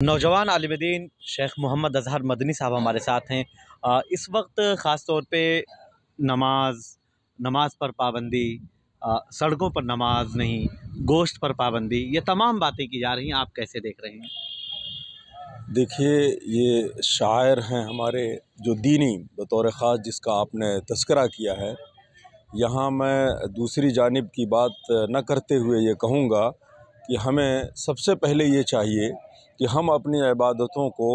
नौजवान आलिम दीन शेख मोहम्मद अज़हर मदनी साहब हमारे साथ हैं। इस वक्त ख़ास तौर पे नमाज पर पाबंदी, सड़कों पर नमाज नहीं, गोश्त पर पाबंदी, ये तमाम बातें की जा रही हैं। आप कैसे देख रहे हैं? देखिए, ये शायर हैं हमारे जो दीनी बतौर ख़ास जिसका आपने तज़किरा किया है। यहाँ मैं दूसरी जानिब की बात न करते हुए ये कहूँगा कि हमें सबसे पहले ये चाहिए कि हम अपनी इबादतों को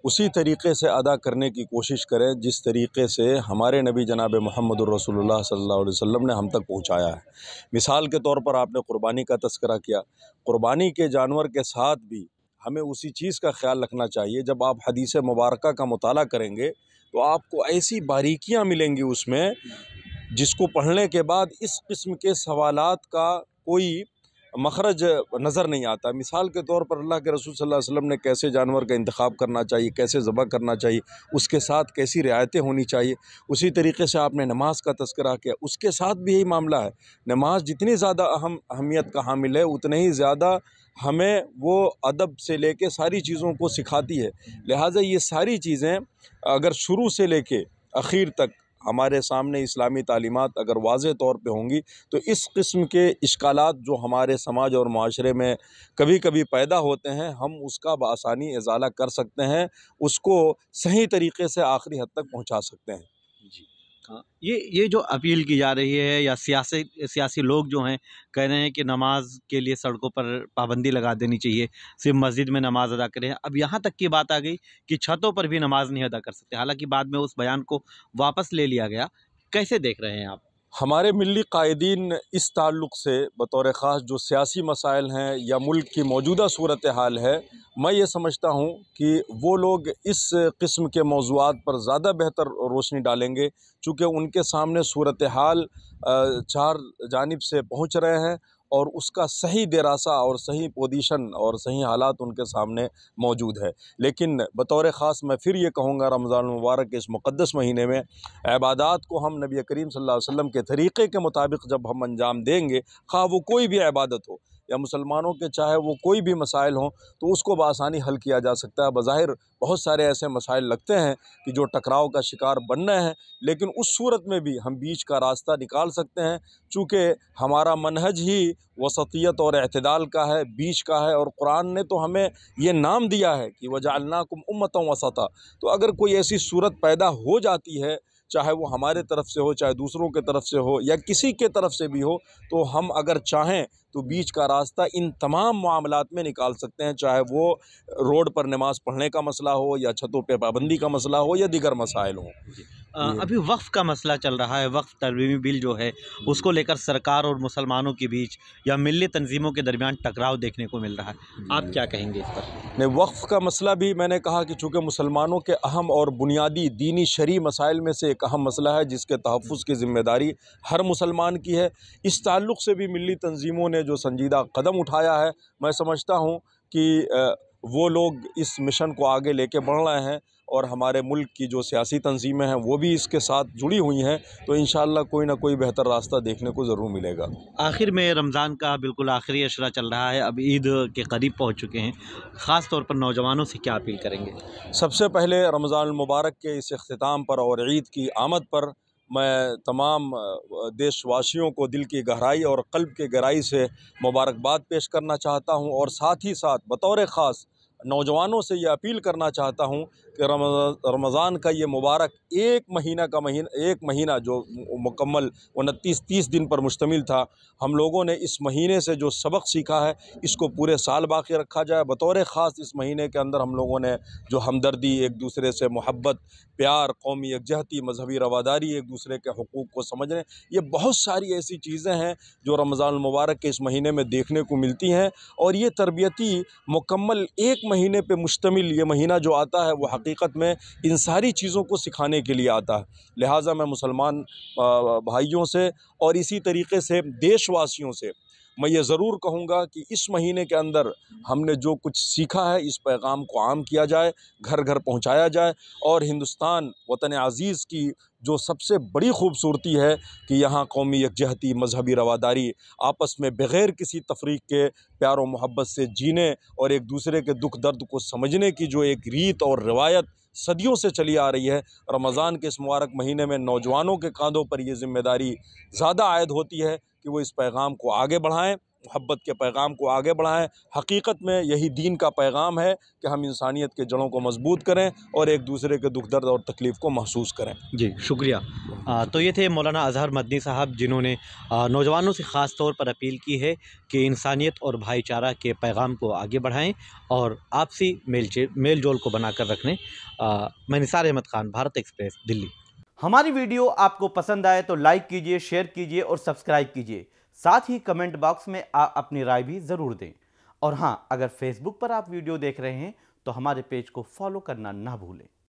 उसी तरीक़े से अदा करने की कोशिश करें जिस तरीक़े से हमारे नबी जनाब मुहम्मदुर रसूलुल्लाह सल्लल्लाहु अलैहि वसल्लम ने हम तक पहुँचाया है। मिसाल के तौर पर आपने क़ुरबानी का तज़किरा किया। क़ुरबानी के जानवर के साथ भी हमें उसी चीज़ का ख़्याल रखना चाहिए। जब आप हदीस मुबारका का मुताला करेंगे तो आपको ऐसी बारीकियाँ मिलेंगी उसमें, जिसको पढ़ने के बाद इस किस्म के सवालात का कोई मखरज नज़र नहीं आता। मिसाल के तौर पर अल्लाह के रसूल सल्लल्लाहु अलैहि वसल्लम ने कैसे जानवर का इंतखाब करना चाहिए, कैसे ज़बह करना चाहिए, उसके साथ कैसी रियायतें होनी चाहिए। उसी तरीक़े से आपने नमाज का तज़किरा किया, उसके साथ भी यही मामला है। नमाज जितनी ज़्यादा अहमियत का हामिल है, उतने ही ज़्यादा हमें वो अदब से लेके सारी चीज़ों को सिखाती है। लिहाजा ये सारी चीज़ें अगर शुरू से लेके आखिर तक हमारे सामने इस्लामी तालीमात अगर वाज़े तौर पे होंगी तो इस किस्म के इश्कालात जो हमारे समाज और माशरे में कभी कभी पैदा होते हैं, हम उसका बआसानी इज़ाला कर सकते हैं, उसको सही तरीक़े से आखिरी हद तक पहुँचा सकते हैं। जी हाँ, ये जो अपील की जा रही है या सियासी लोग जो हैं कह रहे हैं कि नमाज के लिए सड़कों पर पाबंदी लगा देनी चाहिए, सिर्फ मस्जिद में नमाज अदा करें। अब यहाँ तक की बात आ गई कि छतों पर भी नमाज नहीं अदा कर सकते, हालांकि बाद में उस बयान को वापस ले लिया गया। कैसे देख रहे हैं आप? हमारे मिल्ली कायदीन इस ताल्लुक़ से बतौर ख़ास जो सियासी मसाइल हैं या मुल्क की मौजूदा सूरत हाल है, मैं ये समझता हूँ कि वो लोग इस किस्म के मौज़ूआत पर ज़्यादा बेहतर रोशनी डालेंगे, चूँकि उनके सामने सूरत हाल चार जानिब से पहुँच रहे हैं और उसका सही दरासा और सही पोजीशन और सही हालात उनके सामने मौजूद है। लेकिन बतौर ख़ास मैं फिर ये कहूँगा, रमज़ान मुबारक के इस मुक़द्दस महीने में इबादत को हम नबी करीम सल्लल्लाहु अलैहि वसल्लम के तरीक़े के मुताबिक जब हम अंजाम देंगे, ख़्वाह वो कोई भी इबादत हो या मुसलमानों के चाहे वो कोई भी मसाइल हों, तो उसको बआसानी हल किया जा सकता है। बज़ाहिर बहुत सारे ऐसे मसाइल लगते हैं कि जो टकराव का शिकार बन रहे हैं, लेकिन उस सूरत में भी हम बीच का रास्ता निकाल सकते हैं, चूँकि हमारा मनहज ही वसतियत और एतदाल का है, बीच का है। और कुरान ने तो हमें ये नाम दिया है कि वजअलनाकुम उम्मतन वसता। तो अगर कोई ऐसी सूरत पैदा हो जाती है, चाहे वो हमारे तरफ से हो, चाहे दूसरों के तरफ से हो या किसी के तरफ से भी हो, तो हम अगर चाहें तो बीच का रास्ता इन तमाम मामलात में निकाल सकते हैं, चाहे वो रोड पर नमाज़ पढ़ने का मसला हो या छतों पे पाबंदी का मसला हो या दीगर मसाइल हों। अभी वक्फ़ का मसला चल रहा है। वक्फ़ तरमीमी बिल जो है उसको लेकर सरकार और मुसलमानों के बीच या मिल्ली तंजीमों के दरमियान टकराव देखने को मिल रहा है। आप क्या कहेंगे इस पर? नहीं, वक्फ़ का मसला भी मैंने कहा कि चूँकि मुसलमानों के अहम और बुनियादी दीनी शरई मसाइल में से एक अहम मसला है, जिसके तहफ़्फ़ुज़ की ज़िम्मेदारी हर मुसलमान की है। इस ताल्लुक़ से भी मिल्ली तंजीमों ने जो संजीदा कदम उठाया है, मैं समझता हूँ कि वो लोग इस मिशन को आगे लेके बढ़ रहे हैं और हमारे मुल्क की जो सियासी तंजीमें हैं वो भी इसके साथ जुड़ी हुई हैं, तो इंशाअल्लाह कोई ना कोई बेहतर रास्ता देखने को ज़रूर मिलेगा। आखिर में रमज़ान का बिल्कुल आखिरी अशरा चल रहा है, अब ईद के करीब पहुंच चुके हैं। ख़ास तौर पर नौजवानों से क्या अपील करेंगे? सबसे पहले रमज़ान मुबारक के इस इख्तिताम पर और ईद की आमद पर मैं तमाम देशवासियों को दिल की गहराई और क़ल्ब की गहराई से मुबारकबाद पेश करना चाहता हूँ और साथ ही साथ बतौर ख़ास नौजवानों से ये अपील करना चाहता हूँ कि रमज़ान का ये मुबारक एक महीना जो मुकम्मल 29-30 दिन पर मुश्तमिल था, हम लोगों ने इस महीने से जो सबक सीखा है इसको पूरे साल बाकी रखा जाए। बतौर ख़ास इस महीने के अंदर हम लोगों ने जो हमदर्दी, एक दूसरे से मोहब्बत, प्यार, कौमी यकजहती, मजहबी रवादारी, एक दूसरे के हुकूक़ को समझने, ये बहुत सारी ऐसी चीज़ें हैं जो रमज़ान मुबारक के इस महीने में देखने को मिलती हैं। और ये तरबियती मुकम्मल एक महीने पे मुश्तमिल ये महीना जो आता है वो हकीकत में इन सारी चीज़ों को सिखाने के लिए आता है। लिहाजा मैं मुसलमान भाइयों से और इसी तरीक़े से देशवासियों से मैं ये ज़रूर कहूँगा कि इस महीने के अंदर हमने जो कुछ सीखा है इस पैगाम को आम किया जाए, घर घर पहुँचाया जाए। और हिंदुस्तान वतन अज़ीज़ की जो सबसे बड़ी खूबसूरती है कि यहाँ कौमी यकजहती, मजहबी रवादारी, आपस में बग़ैर किसी तफरीक के प्यार और मोहब्बत से जीने और एक दूसरे के दुख दर्द को समझने की जो एक रीत और रिवायत सदियों से चली आ रही है, रमज़ान के इस मुबारक महीने में नौजवानों के कांधों पर ये ज़िम्मेदारी ज़्यादा आयद होती है कि वो इस पैगाम को आगे बढ़ाएं, मोहब्बत के पैगाम को आगे बढ़ाएं। हकीकत में यही दीन का पैगाम है कि हम इंसानियत के जड़ों को मजबूत करें और एक दूसरे के दुख दर्द और तकलीफ़ को महसूस करें। जी, शुक्रिया। तो ये थे मौलाना अज़हर मदनी साहब, जिन्होंने नौजवानों से ख़ास तौर पर अपील की है कि इंसानियत और भाईचारा के पैगाम को आगे बढ़ाएं और आपसी मेल जोल को बनाकर रखें। मैं निसार अहमद ख़ान, भारत एक्सप्रेस, दिल्ली। हमारी वीडियो आपको पसंद आए तो लाइक कीजिए, शेयर कीजिए और सब्सक्राइब कीजिए। साथ ही कमेंट बॉक्स में अपनी राय भी ज़रूर दें। और हाँ, अगर फेसबुक पर आप वीडियो देख रहे हैं तो हमारे पेज को फॉलो करना ना भूलें।